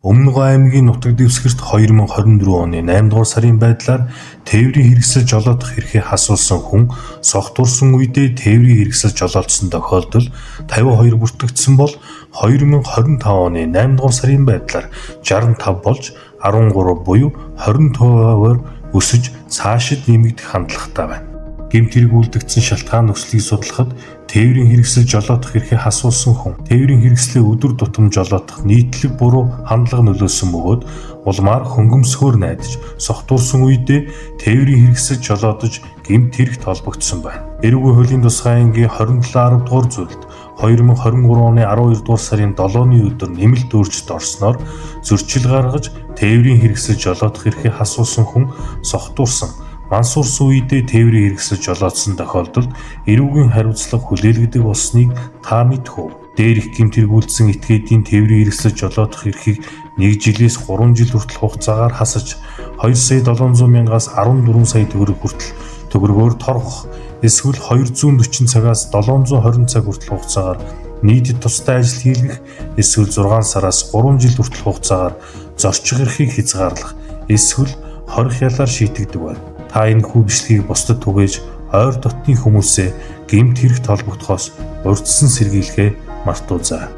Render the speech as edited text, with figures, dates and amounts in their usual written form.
Өмнөг аймгийн нутаг дэвсгэрт 2024 оны 8 дугаар сарын байдлаар тээврийн хэрэгсэл жолоодох эрхээ хасуулсан хүн согтуурсан үедээ тээврийн хэрэгсэл жолоодсон тохиолдол 52 бүртгэгдсэн бол 2025 оны 8 дугаар сарын байдлаар 65 болж 13 буюу 20%-аар өсөж цаашид нэмэгдэх хандлагатай байна. Гэмт хэрэг үлдэгдсэн шалтгаан нөхцөлийг судлахад тээврийн хэрэгсэл жолоодох эрхээ хасуулсан хүн тээврийн хэрэгслээ өдөр тутам жолоодох нийтлэг буруу хандлага нөлөөсөн бөгөөд улмаар хөнгөмсгөөр найдаж согтуурсан үедээ тээврийн хэрэгсэл жолоодож гэмт хэрэгт холбогдсон байна. Эрүүгийн хуулийн тусгай ангийн 27-10 дугаар зүйлд 2023 оны 12 дугаар сарын 7-ны өдөр нэмэлт өөрчлөлт орсноор зөрчил гаргаж тээврийн хэрэгсэл жолоодох эрхээ хасуулсан хүн согтуурсан мансуурсан үедээ тээврийн хэрэгсэл жолоодсон тохиолдолд эрүүгийн хариуцлага хүлээлгдэг болсныг та мэдэх үү? Дээр их гэмт хэрэг үлдсэн этгээдийн тээврийн хэрэгсэл жолоодох эрхийг 1 жилээс 3 жил хүртэл хугацаагаар хасаж 2,700,000-аас 14 сая төгрөг хүртэл төгрөгөөр торгох эсвэл 240 цагаас 720 цаг хүртэл хугацаагаар нийтэд тусдаа ажил хийлгэх эсвэл 6 сараас 3 жил хүртэл хугацаагаар зорчих эрхийг хязгаарлах эсвэл хорих ялаар шийтэгдэг байна. Та энэ хүү бичлэгийг бусдад түгээж ойр дотны хүмүүсээ гэмт хэрэгт холбогдохоос урьдчилан сэргийлэхээ мартаоцай.